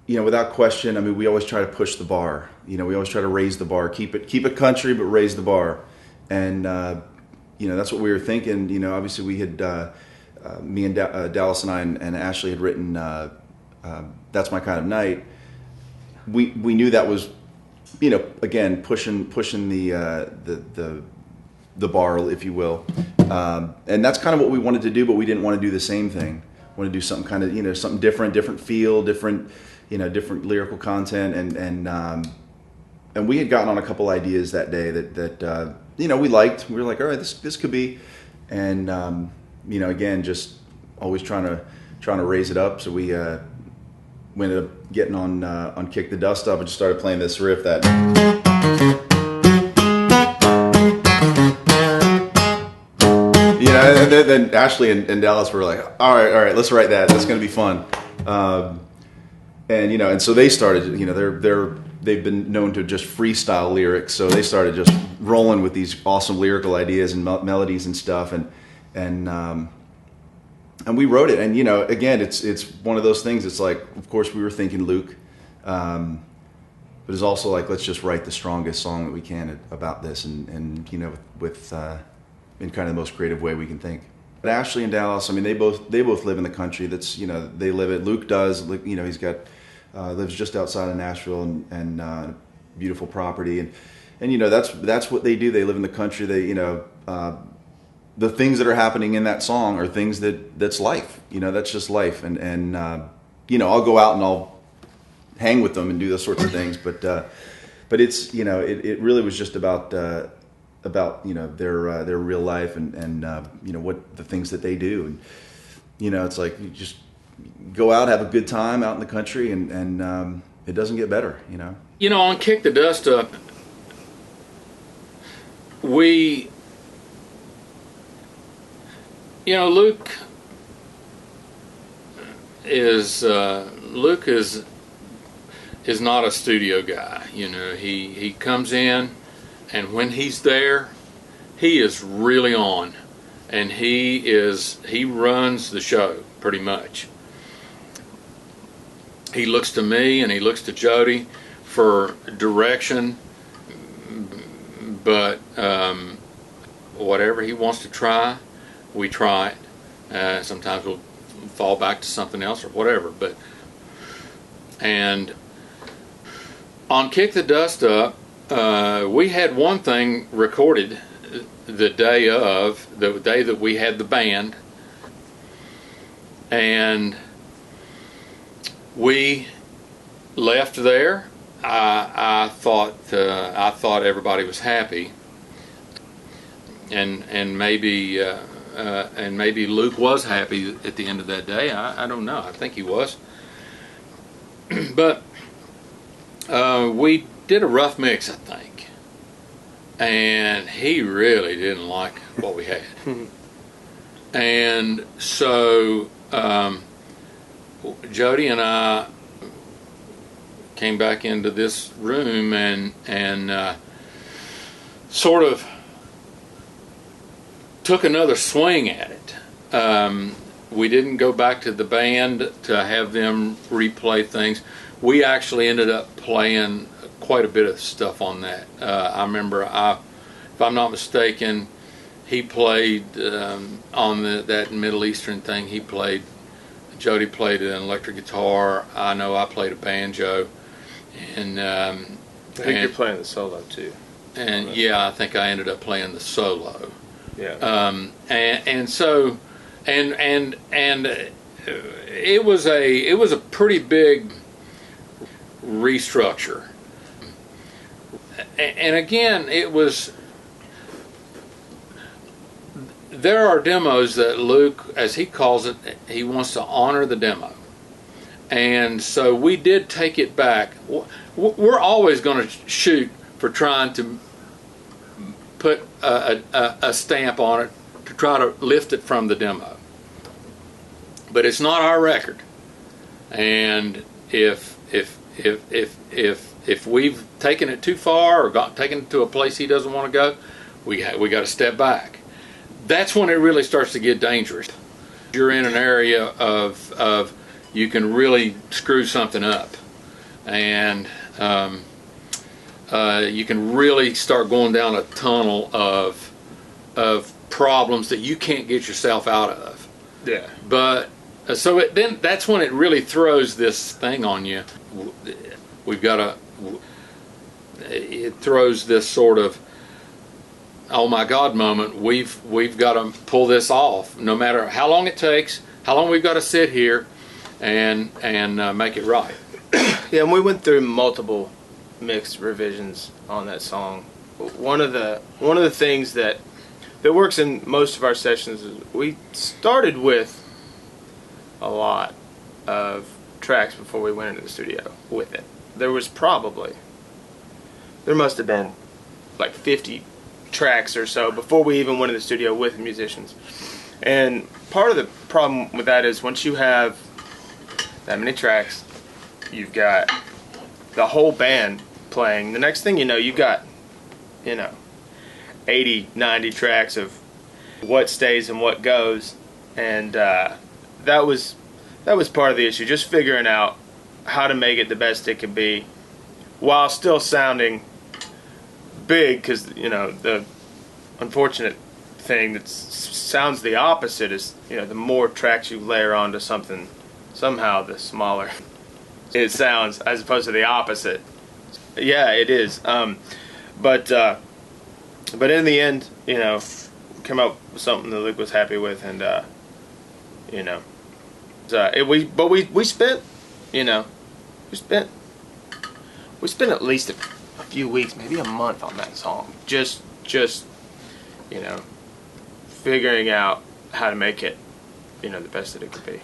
without question, I mean, we always try to push the bar. We always try to raise the bar, keep it country, but raise the bar. And that's what we were thinking. Obviously we had me and Dallas and I and Ashley had written "That's My Kind of Night." We knew that was, again, pushing the bar, if you will, and that's kind of what we wanted to do. But we didn't want to do the same thing. We wanted to do something kind of something different feel, different lyrical content, and we had gotten on a couple ideas that day that we liked. We were like, all right, this could be, and again, just always trying to raise it up. So we ended up getting on Kick the Dust Up and just started playing this riff that. And then Ashley and Dallas were like, all right, let's write that. That's going to be fun. And so they started. They've been known to just freestyle lyrics, so they started just rolling with these awesome lyrical ideas and melodies and stuff, and we wrote it. And again, it's one of those things. It's like, of course, we were thinking Luke, but it's also like, let's just write the strongest song that we can about this, and with in kind of the most creative way we can think. But Ashley and Dallas, I mean, they both live in the country. That's they live it. Luke does. He's got lives just outside of Nashville and beautiful property, and that's what they do. They live in the country. They the things that are happening in that song are things that's life. That's just life. And I'll go out and I'll hang with them and do those sorts of things. But it's it really was just about their real life and what the things that they do. And it's like, you just go out, have a good time out in the country, and it doesn't get better. On Kick the Dust Up, we. Luke is not a studio guy. He comes in, and when he's there, he is really on, and he runs the show pretty much. He looks to me and he looks to Jody for direction, but whatever he wants to try, we try it. Sometimes we'll fall back to something else or whatever. And on Kick the Dust Up, we had one thing recorded the day that we had the band, and we left there. I thought everybody was happy, and maybe Luke was happy at the end of that day. I don't know. I think he was. But we did a rough mix, I think, and he really didn't like what we had. And so Jody and I came back into this room and sort of took another swing at it. We didn't go back to the band to have them replay things. We actually ended up playing quite a bit of stuff on that. I remember, if I'm not mistaken, he played on that Middle Eastern thing. Jody played an electric guitar. I know I played a banjo, and I think you're playing the solo too. And I think I ended up playing the solo. Yeah. And so it was a pretty big restructure. And again, there are demos that Luke, as he calls it, he wants to honor the demo. And so we did take it back. We're always going to shoot for trying to put a stamp on it to try to lift it from the demo. But it's not our record. And if we've taken it too far or taken it to a place he doesn't want to go, we got to step back. That's when it really starts to get dangerous. You're in an area of you can really screw something up, and you can really start going down a tunnel of problems that you can't get yourself out of. Yeah. But so then that's when it really throws this thing on you. It throws this sort of, oh my God moment. We've got to pull this off, no matter how long it takes, how long we've got to sit here and make it right. Yeah, and we went through multiple mixed revisions on that song. One of the things that works in most of our sessions is we started with a lot of tracks before we went into the studio with it. There must have been like 50 tracks or so before we even went into the studio with musicians. And part of the problem with that is once you have that many tracks, you've got the whole band playing. The next thing you know, you've got, 80, 90 tracks of what stays and what goes. And that was part of the issue, just figuring out how to make it the best it could be while still sounding big, because the unfortunate thing that sounds the opposite is the more tracks you layer onto something, somehow the smaller it sounds, as opposed to the opposite. Yeah, it is. But in the end, came up with something that Luke was happy with, and we spent at least a few weeks, maybe a month on that song, just figuring out how to make it, the best that it could be.